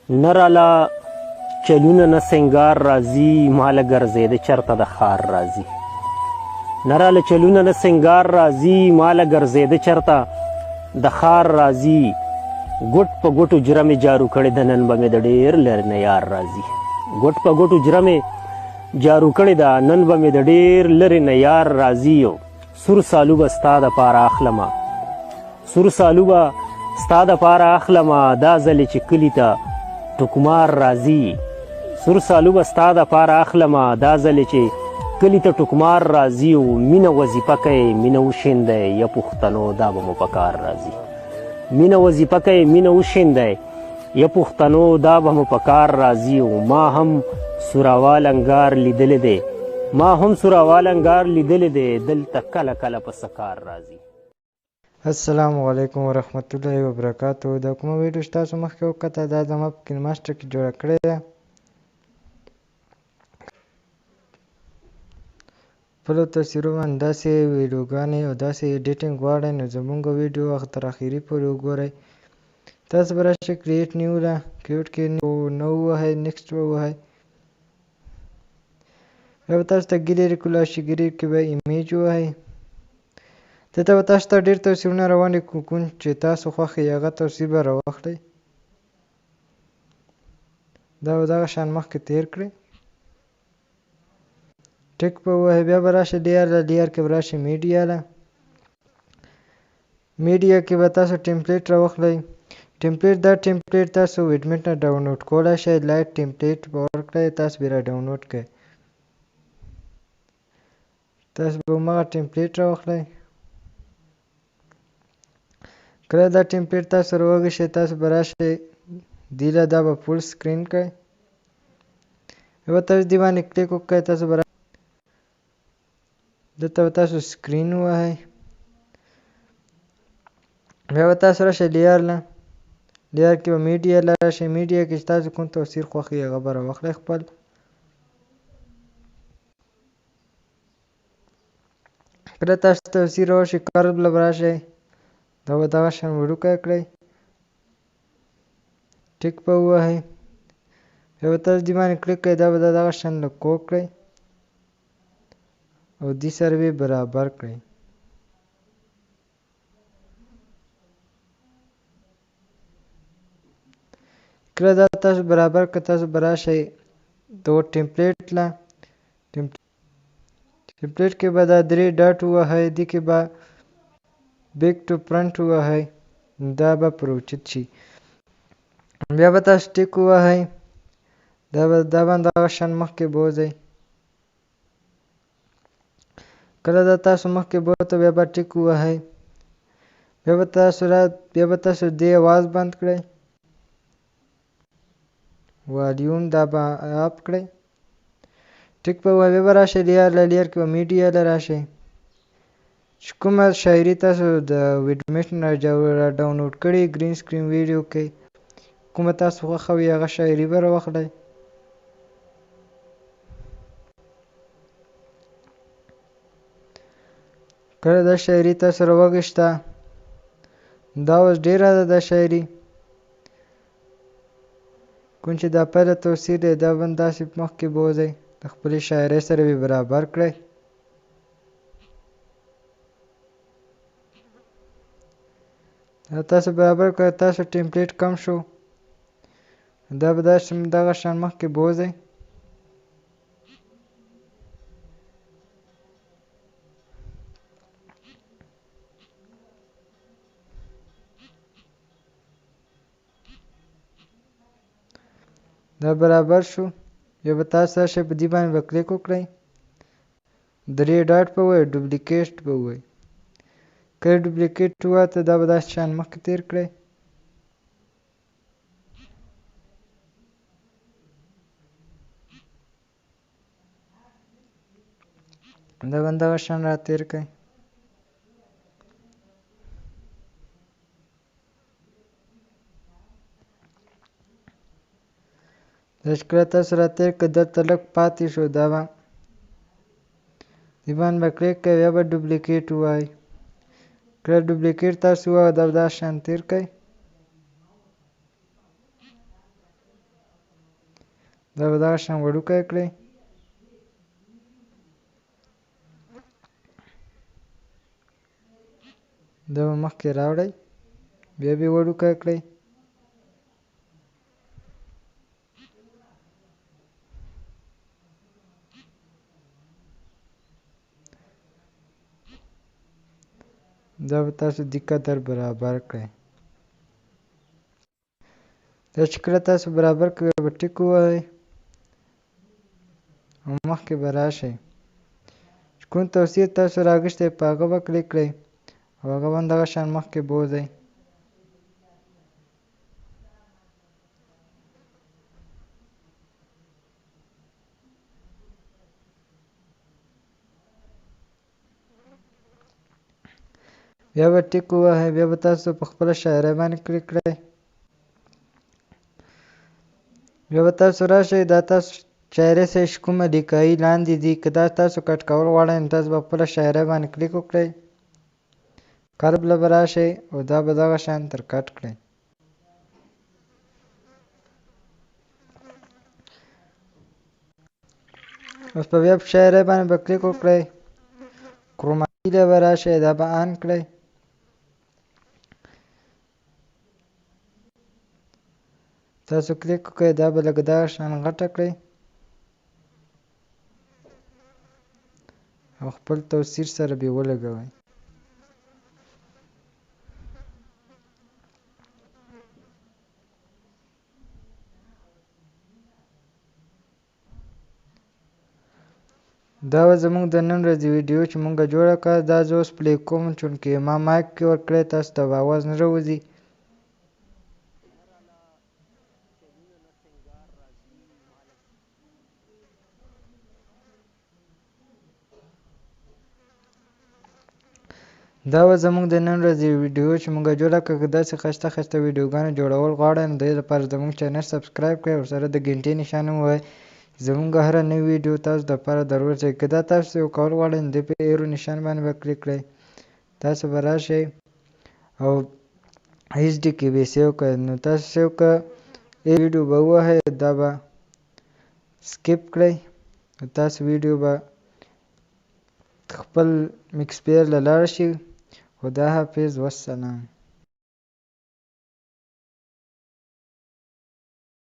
نراله چلونه نه سنگار راځي ماله ګرځېده چرته د ښار راځي نراله چلونه نه سنگار راځي ماله ګرځېده چرته د ښار راځي ګوټ په ګوټو جره مې جارو کړې ده نن به مې د ډېر لرې نه یار راځي ګوټ په ګوټو جره مې جارو کړې ده نن به مې د ډېر لرې نه یار راځي سور سالو به ستا دپاره اخلمه سور سالو به ستا دپاره اخلمه دا ځلې چې کلي ته ټوکمار راځي سور سالو به ستا دپاره اخلمه دا ځلې چې کلي ته ټوکمار راځي او مینه وظیفه کوي مینه وشیندی یا پښتنو دا به مو په کار راځي مینه وظیفه کوي مینه وشیندی یا پښتنو دا به مو په کار راځي او ما هم سوراوال انګار لیدلی دی ما هم سوراوال انګار لیدلی دی دلته کله کله په څه کار راځي. السلام علیکم ورحمت الله وبرکاتو. دا کومه ویډیو چې تاسو مخکې وکته دا زما په کینماسټر کې جوړه کړې ده. خپلو تصویرو باندې داسې ویډیوګانې او داسې ایډیټینګ غواړئ نو زموږ ویډیو تر اخري پورې وګورئ. تاسو به راشئ کریټ نیو ده کریټ کې نو ووهئ نیکسټ ووهئ بیا به تاسو ته ګیلري کولاشي ګیلري کې به ایمیج ووهئ. دلته به تاسو ته ډېر تصویرونه روانې کوم چې تاسو خوښ یې هغه تصویر به راواخلئ. دا به دغه شان مخکې تیر کړئ ټیک به ووهئ بیا به راشئ ډیار له ډیار کې به راشئ میډیا له میډیا کې به تاسو ټمپلیټ راواخلئ. ټمپلیټ دا ټمپلیټ تاسو ویډمنټ نه ډاونلوډ کولی شئ لایټ ټمپلیټ به ورکړئ تاسو بیا را ډاونلوډ کړئ. تاسو به همغه ټمپلیټ راواخلئ. کله دا ټمپلیټ تاسو راوږی شئ تاسو به راشئ دې له دا به فول سکرین کړئ بیا به تاسو دې باندې کلیک وکړئ تاسو به دلته به تاسو سکرین ووهئ بیا به تاسو راشئ لیار له لیار کې به میډیا له راشئ میډیا کې چې تاسو کوم تصویر خوښ یې هغه به راواخلئ خپل. کله تاسو تصویر راشئ کرب له به راشئ دا به دغه شان وړوکی کړئ ټیک به ووهئ بیا به تاسو دې باندې کلیک کړئ دا به دغه شان لږ کوږ کړئ او دې سره به برابر کړئ. کله دا تاسو برابر کړئ تاسو به راشئ د ټمپلیټ له ټمپلیټ کې به دا 3 ډاټ ووهئ دې کې به بیک ټو فرنټ ووهئ دا به پر اوچت شي بیا به تاسو ټیک ووهئ دا باندې دغه شان مخکې بوځئ. کله دا تاسو مخکې بوته بیا به ټیک ووهئ بیا به تاسو دې اواز بند کړئ والیوم دا به اپ کړئ ټیک به ووهئ بیا به راشئ لیار له لیار کې به میډیا له راشئ چې کومه شاعري تاسو د ویډمنټ نه را ډاونلوډ کړئ ګرین سکرین ویډیو کې کومه تاسو خوښه وي هغه شاعري به راواخلئ. کله دا شاعري تاسو راوغښته دا اوس ډیره ده دا شاعري کوم چې دا پیله توصیل دی دا باندې داسې مخکې بوځئ د خپلې شاعرۍ سره به برابر کړئ. دا تاسو برابر کړئ تاسو ټمپلیټ کم شو دا به دغه شان مخکې بوځئ دا برابر شو بیا به تاسو راشئ په دې باندې به کلیک وکړئ 3 ډاټ به ووایئ ډوپلیکیټ به ووایئ کله ډوپلیکیټ وواته دا به داسې شان مخکې تیر کړئ دا باندې دغه شان را تیر کړئ. دا چې کله تاسو را تیر کړئ دلته لږ پاتې شو دا به دې باندې به کلیک کړئ بیا به ډوپلیکیټ ووایئ کله ډوپلیکیټ تاسو ووایئ دا به دغه شان تیر کړئ دا به دغه شان وړوکی کړئ. دا به مخکې راوړئ، بیا به یې وړوکی کړئ. دا به تاسو دې قدر برابر کړئ. دا چې کله تاسو برابر کړئ به ټیک ووهئ او مخکې به راشئ. چې کوم توصیه تاسو راغوښتی په هغه به کلیک کړئ او هغه به دغه شان مخکې بوځئ. بیا به ټیک ووهئ، بیا به تاسو په خپله شاعرۍ باندې کلیک کړئ. بیا به تاسو راشئ، دا تاسو شاعرۍ سره چې کومه لیکایي لاندې دي، که دا تاسو کټ کول غواړئ نو تاسو به خپله شاعرۍ باندې کلیک وکړئ. قلب له به راشئ او دا به دغه شان تر کټ کړئ. اوس په بیا په شاعرۍ باندې به کلیک وکړئ. کروماتي له به راشئ، دا به آن کړئ. تاسو کلیک وکړئ، دا به لږ دغه شان غټه کړئ او خپل توصیر سره به یې ولګوئ. دا به زموږ د نن ورځې ویډیو چې مونږ جوړه کړه، دا زه اوس پلی کوم چونکې ما مایک کې ورکړی، تاسو ته به اواز نه راوځي. دا به زموږ د نن ورځې ویډیو چې مونږ جوړه کړه. که داسې ښایسته ښایسته ویډیوګانې جوړول غواړئ نو د دې لپاره زموږ چینل سبسکرایب کړئ او سره د ګنټې نښان هم ووهئ چې زموږ هره نوې ویډیو تاسو دپاره در ورسوي. که دا تاسو یو کول غواړئ نو د په ایرو نښان باندې به کلیک کړئ. تاسو به راشئ او ایچ ډي کې به یې سیو کړئ. نو تاسو سیو کړه ویډیو به ووهئ، دا به سکیپ کړئ او تاسو ویډیو به خپل مکس پلیر له لاړ شي. خدا حافظ، والسلام.